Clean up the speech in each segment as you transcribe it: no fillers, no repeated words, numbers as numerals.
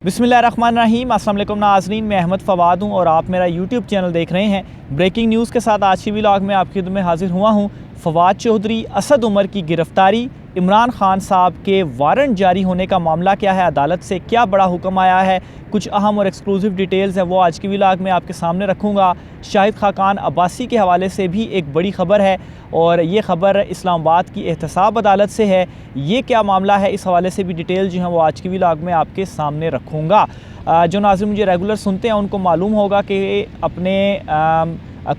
बिस्मिल्लाहिर्रहमानिर्रहीम। अस्सलाम वालेकुम नाज़रीन, मैं अहमद फ़वाद हूँ और आप मेरा यूट्यूब चैनल देख रहे हैं। ब्रेकिंग न्यूज़ के साथ आज की व्लॉग में आपकी खिदमत में हाजिर हुआ हूँ। फ़वाद चौधरी, असद उमर की गिरफ़्तारी, इमरान खान साहब के वारंट जारी होने का मामला क्या है, अदालत से क्या बड़ा हुक्म आया है, कुछ अहम और एक्सक्लूसिव डिटेल्स हैं वो आज की व्लॉग में आपके सामने रखूँगा। शाहिद खाकान अब्बासी के हवाले से भी एक बड़ी ख़बर है और ये ख़बर इस्लामाबाद की एहतसाब अदालत से है। ये क्या मामला है, इस हवाले से भी डिटेल जो है वो आज की व्लॉग में आपके सामने रखूँगा। जो नाज़रीन मुझे रेगुलर सुनते हैं उनको मालूम होगा कि अपने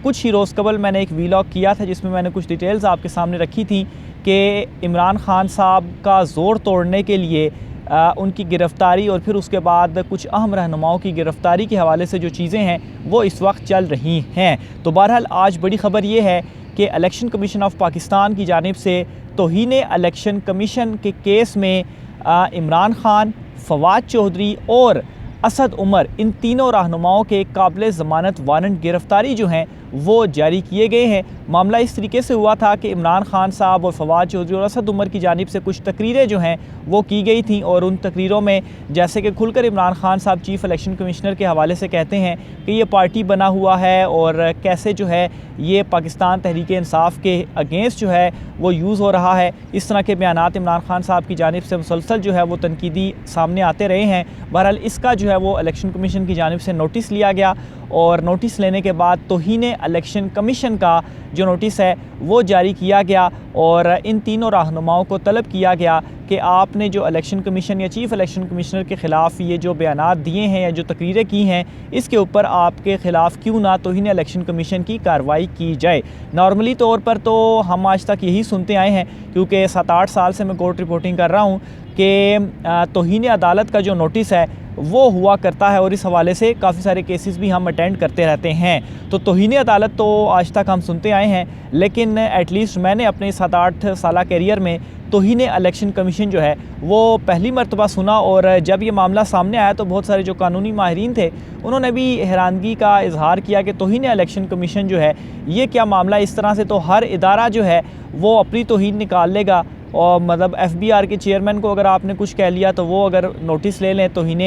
कुछ ही रोज़ कबल मैंने एक व्लॉग किया था जिसमें मैंने कुछ डिटेल्स आपके सामने रखी थी कि इमरान खान साहब का ज़ोर तोड़ने के लिए उनकी गिरफ़्तारी और फिर उसके बाद कुछ अहम रहनुमाओं की गिरफ़्तारी के हवाले से जो चीज़ें हैं वो इस वक्त चल रही हैं। तो बहरहाल आज बड़ी ख़बर ये है कि इलेक्शन कमीशन ऑफ पाकिस्तान की जानिब से तौहीन इलेक्शन कमीशन के केस में इमरान खान, फ़वाद चौधरी और असद उमर, इन तीनों रहनुमाओं के काबिल ज़मानत वारंट गिरफ़्तारी जो हैं वो जारी किए गए हैं। मामला इस तरीके से हुआ था कि इमरान खान साहब और फ़वाद चौधरी और असद उमर की जानिब से कुछ तकरीरें जो हैं वो की गई थी और उन तकरीरों में जैसे कि खुलकर इमरान खान साहब चीफ़ इलेक्शन कमिश्नर के हवाले से कहते हैं कि ये पार्टी बना हुआ है और कैसे जो है ये पाकिस्तान तहरीक इंसाफ के अगेंस्ट जो है वो यूज़ हो रहा है। इस तरह के बयानात इमरान खान साहब की जानिब से मुसलसल जो है वो तनकीदी सामने आते रहे हैं। बहरहाल इसका जो है वो इलेक्शन कमीशन की जानिब से नोटिस लिया गया और नोटिस लेने के बाद तौहीन इलेक्शन कमीशन का जो नोटिस है वो जारी किया गया और इन तीनों रहनुमाओं को तलब किया गया कि आपने जो इलेक्शन कमीशन या चीफ़ इलेक्शन कमिश्नर के ख़िलाफ़ ये जो बयानात दिए हैं या जो तकरीरें की हैं इसके ऊपर आपके ख़िलाफ़ क्यों ना तौहीन इलेक्शन कमीशन की कार्रवाई की जाए। नॉर्मली तौर पर तो हम आज तक यही सुनते आए हैं क्योंकि 7-8 साल से मैं कोर्ट रिपोर्टिंग कर रहा हूँ कि तौहीन अदालत का जो नोटिस है वो हुआ करता है और इस हवाले से काफ़ी सारे केसेस भी हम अटेंड करते रहते हैं। तो तौहीन अदालत तो आज तक हम सुनते आए हैं, लेकिन एटलीस्ट मैंने अपने 7-8 साल कैरियर में तौहीन इलेक्शन कमीशन जो है वो पहली मरतबा सुना और जब ये मामला सामने आया तो बहुत सारे जो कानूनी माहिरीन थे उन्होंने भी हैरानगी का इजहार किया कि तौहीन इलेक्शन कमीशन जो है ये क्या मामला, इस तरह से तो हर इदारा जो है वो अपनी तौहीन निकाल लेगा और मतलब FBR के चेयरमैन को अगर आपने कुछ कह लिया तो वो अगर नोटिस ले लें तौहीन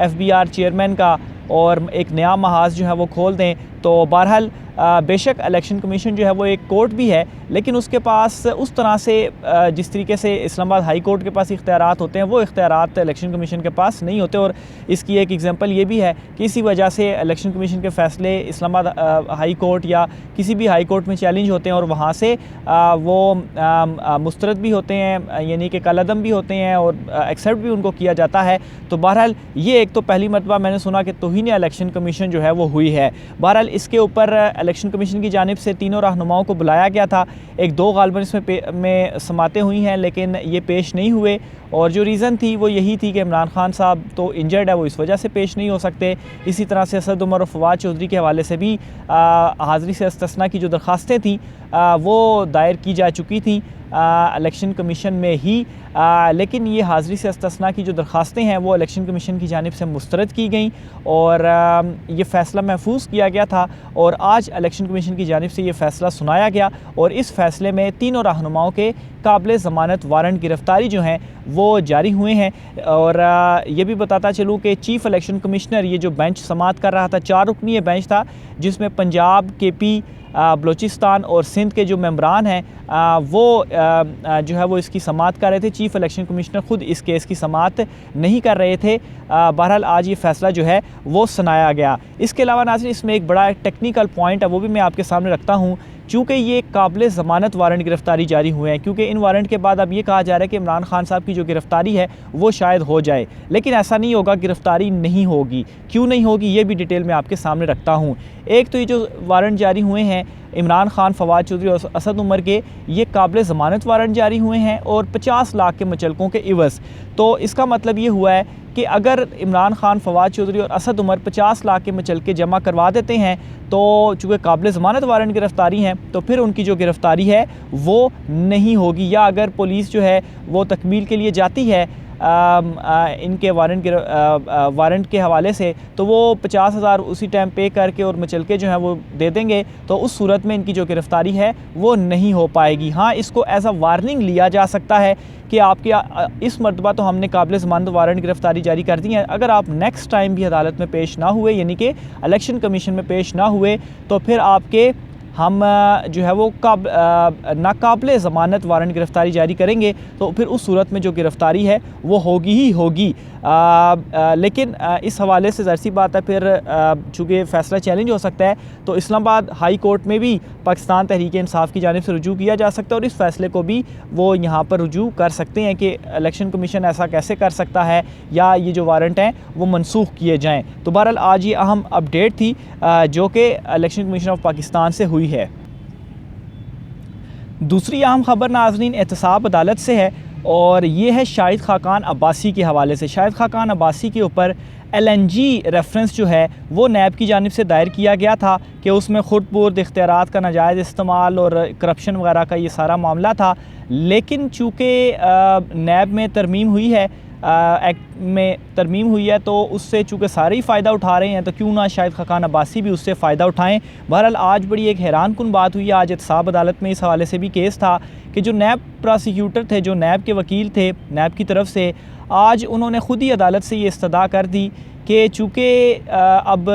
FBR चेयरमैन का और एक नया महाज जो है वो खोल दें। तो बहरहाल बेशक इलेक्शन कमीशन जो है वो एक कोर्ट भी है, लेकिन उसके पास उस तरह से जिस तरीके से इस्लामाबाद हाई कोर्ट के पास इख्तियारात होते हैं वो इख्तियारात इलेक्शन कमीशन के पास नहीं होते। और इसकी एक एग्जांपल ये भी है कि इसी वजह से इलेक्शन कमीशन के फ़ैसले इस्लामाबाद हाई कोर्ट या किसी भी हाई कोर्ट में चैलेंज होते हैं और वहाँ से वो मुस्तरद भी होते हैं, यानी कि कलअदम भी होते हैं और एक्सेप्ट भी उनको किया जाता है। तो बहरहाल ये एक तो पहली मरतबा मैंने सुना कि तौहीन इलेक्शन कमीशन जो है वो हुई है। बहरहाल इसके ऊपर इलेक्शन कमीशन की जानिब से तीनों रहनुमाओं को बुलाया गया था। 1-2 गालिबन इसमें समातें हुई हैं लेकिन ये पेश नहीं हुए और जो रीज़न थी वो यही थी कि इमरान खान साहब तो इंजर्ड है, वो इस वजह से पेश नहीं हो सकते। इसी तरह से असद उमर और फ़वाद चौधरी के हवाले से भी हाज़िरी से इस्तिस्ना की जो दरख्वास्तें थी वो दायर की जा चुकी थी इलेक्शन कमीशन में ही, लेकिन ये हाज़िरी से इस्तिस्ना की जो दरख्वास्तें हैं वो इलेक्शन कमीशन की जानिब से मुस्तरद की गई और ये फ़ैसला महफूज किया गया था और आज इलेक्शन कमीशन की जानिब से ये फ़ैसला सुनाया गया और इस फ़ैसले में तीनों रहनुमाओं के काबिल ज़मानत वारंट गिरफ़्तारी जो हैं वो जारी हुए हैं। और ये भी बताता चलूँ कि चीफ़ इलेक्शन कमिश्नर ये जो बेंच समात कर रहा था, 4 रुकनी बेंच था जिसमें पंजाब, KP, बलूचिस्तान और सिंध के जो मेंबरान हैं वो जो है वो इसकी समात कर रहे थे। चीफ़ इलेक्शन कमिश्नर ख़ुद इस केस की समात नहीं कर रहे थे। बहरहाल आज ये फ़ैसला जो है वो सुनाया गया। इसके अलावा नाज़रीन इसमें एक बड़ा टेक्निकल पॉइंट है वो भी मैं आपके सामने रखता हूँ। चूँकि ये काबिल ज़मानत वारंट गिरफ़्तारी जारी हुए हैं, क्योंकि इन वारंट के बाद अब ये कहा जा रहा है कि इमरान खान साहब की जो गिरफ़्तारी है वो शायद हो जाए, लेकिन ऐसा नहीं होगा, गिरफ़्तारी नहीं होगी। क्यों नहीं होगी ये भी डिटेल में आपके सामने रखता हूँ। एक तो ये जो वारंट जारी हुए हैं इमरान खान, फ़वाद चौधरी और असद उमर के, ये काबिल ज़मानत वारंट जारी हुए हैं और 50 लाख के मुचलकों के इवज़। तो इसका मतलब ये हुआ है कि अगर इमरान खान, फ़वाद चौधरी और असद उमर 50 लाख के मुचलके जमा करवा देते हैं तो चूँकि काबिल ज़मानत वारंट गिरफ़्तारी हैं तो फिर उनकी जो गिरफ़्तारी है वो नहीं होगी, या अगर पुलिस जो है वो तकमील के लिए जाती है इनके वारंट के हवाले से, तो वो 50,000 उसी टाइम पे करके और मचलके जो है वो दे देंगे, तो उस सूरत में इनकी जो गिरफ़्तारी है वो नहीं हो पाएगी। हाँ, इसको एज अ वार्निंग लिया जा सकता है कि आपके इस मरतबा तो हमने काबिल ज़मानत वारंट गिरफ़्तारी जारी कर दी है, अगर आप नेक्स्ट टाइम भी अदालत में पेश ना हुए, यानी कि इलेक्शन कमीशन में पेश ना हुए, तो फिर आपके हम जो है वो नाकाबिल ज़मानत वारंट गिरफ़्तारी जारी करेंगे, तो फिर उस सूरत में जो गिरफ़्तारी है वो होगी ही होगी। लेकिन इस हवाले से ज़ाहिर सी बात है, फिर चूँकि फ़ैसला चैलेंज हो सकता है, तो इस्लामाबाद हाई कोर्ट में भी पाकिस्तान तहरीक इंसाफ की जानिब से रुजू किया जा सकता है और इस फ़ैसले को भी वो यहाँ पर रुजू कर सकते हैं कि इलेक्शन कमीशन ऐसा कैसे कर सकता है या ये जो वारंट हैं वो मनसूख किए जाएँ। तो बहरहाल आज ये अहम अपडेट थी जो कि इलेक्शन कमीशन ऑफ पाकिस्तान से हुई है। दूसरी अहम खबर नाज़रीन एहतसाब अदालत से है और ये है शाहिद खाकान अब्बासी के हवाले से। शाहिद खाकान अब्बासी के ऊपर LNG रेफरेंस जो है वो नैब की जानिब से दायर किया गया था कि उसमें खुर्द-बुर्द इख्तियारात का नाजायज़ इस्तेमाल और करप्शन वगैरह का ये सारा मामला था। लेकिन चूँकि नैब में तरमीम हुई है, एक्ट में तरमीम हुई है, तो उससे चूँकि सारे ही फ़ायदा उठा रहे हैं, तो क्यों ना शाहिद खाकान अब्बासी भी उससे फ़ायदा उठाएं। बहरहाल आज बड़ी एक हैरान कुन बात हुई है। आज एहतसाब अदालत में इस हवाले से भी केस था कि जो नैब प्रोसिक्यूटर थे, जो नैब के वकील थे नैब की तरफ से, आज उन्होंने ख़ुद ही अदालत से ये इस्तदा कर दी कि चूँकि अब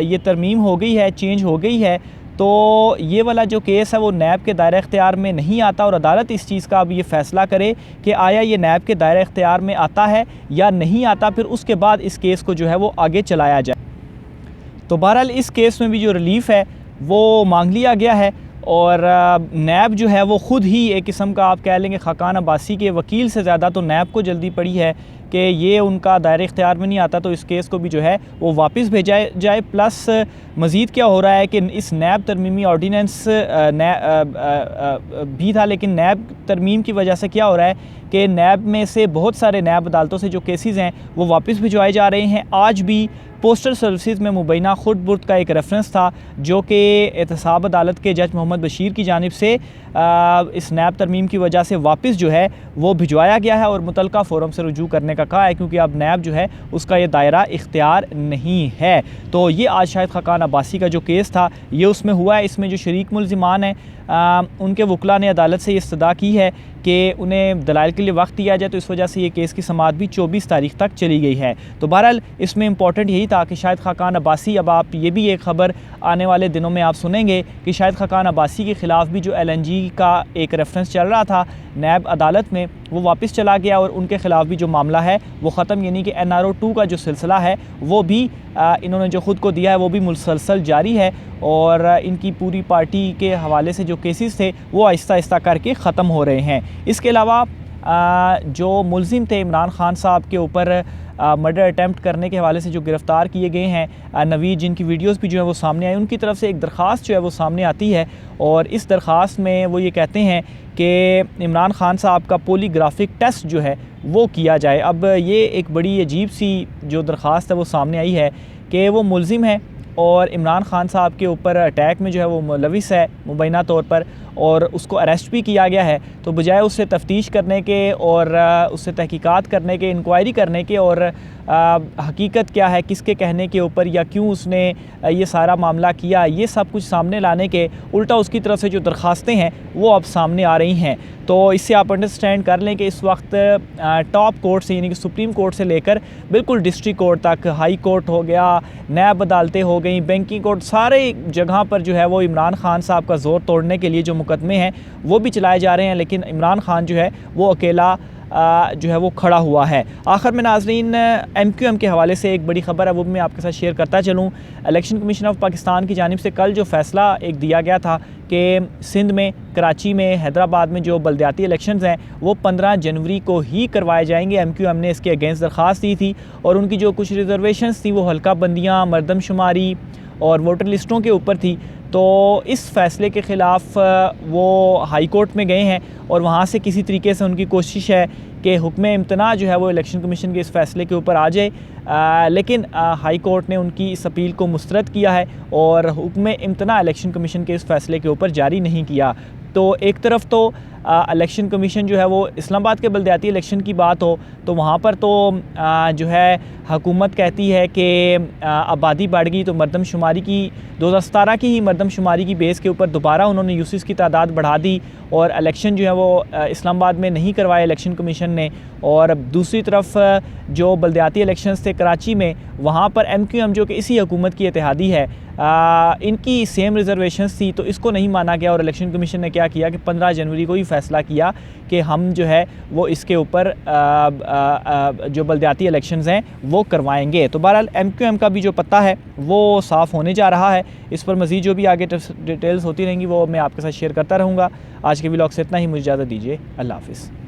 ये तरमीम हो गई है, चेंज हो गई है, तो ये वाला जो केस है वो नैब के दायरे इख्तियार में नहीं आता और अदालत इस चीज़ का अब ये फ़ैसला करे कि आया ये नैब के दायरे इख्तियार में आता है या नहीं आता, फिर उसके बाद इस केस को जो है वो आगे चलाया जाए। तो बहरहाल इस केस में भी जो रिलीफ़ है वो मांग लिया गया है और नैब जो है वो ख़ुद ही एक किस्म का आप कह लेंगे खाकान अब्बासी के वकील से ज़्यादा तो नैब को जल्दी पड़ी है कि ये उनका दायरे इख्तियार में नहीं आता, तो इस केस को भी जो है वो वापस भेजा जाए। प्लस मज़ीद क्या हो रहा है कि इस नैब तरमीमी ऑर्डीनेंस भी था, लेकिन नैब तरमीम की वजह से क्या हो रहा है कि नैब में से बहुत सारे नैब अदालतों से जो केसेस हैं वो वापस भिजवाए जा रहे हैं। आज भी पोस्टल सर्विसेज में मुबैना खुर्द-बुर्द का एक रेफरेंस था जो कि एहतसाब अदालत के जज मोहम्मद बशीर की जानिब से इस नैब तरमीम की वजह से वापस जो है वो भिजवाया गया है और मुतलका फ़ोरम से रुजू करने का कहा है, क्योंकि अब नैब जो है उसका ये दायरा इख्तियार नहीं है। तो ये आज शाहिद खाकान अब्बासी का जो केस था ये उसमें हुआ है। इसमें जो शरीक मुल्ज़िमान हैं उनके वकला ने अदालत से ये इस्तदा की है कि उन्हें दलाइल के लिए वक्त दिया जाए, तो इस वजह से ये केस की समाअत भी 24 तारीख तक चली गई है। तो बहरहाल इसमें इंपॉर्टेंट यही था कि शाहिद खाकान अब्बासी, अब आप ये भी एक ख़बर आने वाले दिनों में आप सुनेंगे कि शाहिद खाकान अब्बासी के ख़िलाफ़ भी जो LNG का एक रेफरेंस चल रहा था नैब अदालत में वो वापस चला गया और उनके ख़िलाफ़ भी जो मामला है वो ख़त्म, यानी कि NRO 2 का जो सिलसिला है वो भी इन्होंने जो ख़ुद को दिया है वो भी मुसलसल जारी है और इनकी पूरी पार्टी के हवाले से जो केसेस थे वो आहिस्ता आहिस्ता करके ख़त्म हो रहे हैं। इसके अलावा जो मुल्ज़िम थे इमरान खान साहब के ऊपर मर्डर अटैम्प्ट करने के हवाले से जो गिरफ़्तार किए गए हैं नवीद, जिनकी वीडियोस भी जो है वो सामने आई, उनकी तरफ से एक दरख्वास्त जो है वो सामने आती है और इस दरख्वास्त में वो ये कहते हैं कि इमरान खान साहब का पॉलीग्राफिक टेस्ट जो है वो किया जाए। अब ये एक बड़ी अजीब सी जो दरख्वास्त है वो सामने आई है कि वो मुल्ज़िम है और इमरान खान साहब के ऊपर अटैक में जो है वो मुलविस है मुबैना तौर पर और उसको अरेस्ट भी किया गया है। तो बजाय उससे तफ्तीश करने के और उससे तहकीकात करने के, इंक्वायरी करने के और हकीकत क्या है किसके कहने के ऊपर या क्यों उसने ये सारा मामला किया, ये सब कुछ सामने लाने के उल्टा उसकी तरफ से जो दरख्वास्तें हैं वो अब सामने आ रही हैं। तो इससे आप अंडरस्टैंड कर लें कि इस वक्त टॉप कोर्ट से यानी कि सुप्रीम कोर्ट से लेकर बिल्कुल डिस्ट्रिक्ट कोर्ट तक, हाई कोर्ट हो गया, नैब अदालतें हो गई, बैंकिंग कोर्ट, सारे जगह पर जो है वो इमरान खान साहब का ज़ोर तोड़ने के लिए जो मुकदमे हैं वो भी चलाए जा रहे हैं, लेकिन इमरान खान जो है वो अकेला जो है वो खड़ा हुआ है। आखिर में नाज़रीन MQM के हवाले से एक बड़ी ख़बर है वो भी मैं आपके साथ शेयर करता चलूँ। इलेक्शन कमीशन ऑफ पाकिस्तान की जानिब से कल जो फ़ैसला एक दिया गया था कि सिंध में, कराची में, हैदराबाद में जो बल्दियाती इलेक्शंस हैं वो 15 जनवरी को ही करवाए जाएंगे। MQM ने इसके अगेंस्ट दरख्वास्त दी थी और उनकी जो कुछ रिजर्वेशंस थी वो हल्का बंदियाँ, मरदमशुमारी और वोटर लिस्टों के ऊपर थी। तो इस फ़ैसले के ख़िलाफ़ वो हाई कोर्ट में गए हैं और वहाँ से किसी तरीके से उनकी कोशिश है कि हुक्म इम्तना जो है वो इलेक्शन कमीशन के इस फ़ैसले के ऊपर आ जाए, लेकिन हाई कोर्ट ने उनकी इस अपील को मुस्तरद किया है और हुक्म इम्तना इलेक्शन कमीशन के इस फ़ैसले के ऊपर जारी नहीं किया। तो एक तरफ तो इलेक्शन कमीशन जो है वो इस्लामाबाद के बलदियाती इलेक्शन की बात हो तो वहाँ पर तो जो है हुकूमत कहती है कि आबादी बढ़ गई, तो मरदमशुमारी की 2017 की ही मरदमशुमारी की बेस के ऊपर दोबारा उन्होंने यूसीस की तादाद बढ़ा दी और इलेक्शन जो है वो इस्लामाबाद में नहीं करवाए इलेक्शन कमीशन ने। और दूसरी तरफ जो बलदियाती इलेक्शंस थे कराची में, वहाँ पर MQM जो कि इसी हुकूमत की इत्तेहादी है, इनकी सेम रिजर्वेशंस थी, तो इसको नहीं माना गया और इलेक्शन कमीशन ने क्या किया कि 15 जनवरी को ही फ़ैसला किया कि हम जो है वो इसके ऊपर जो बलदियाती इलेक्शंस हैं वो करवाएंगे। तो बहरहाल MQM का भी जो पत्ता है वो साफ़ होने जा रहा है। इस पर मज़ीद जो भी आगे डिटेल्स होती रहेंगी वो मैं आपके साथ शेयर करता रहूँगा। आज के व्लॉग से इतना ही, मुझे इजाज़त दीजिए। अल्लाह हाफ़िज़।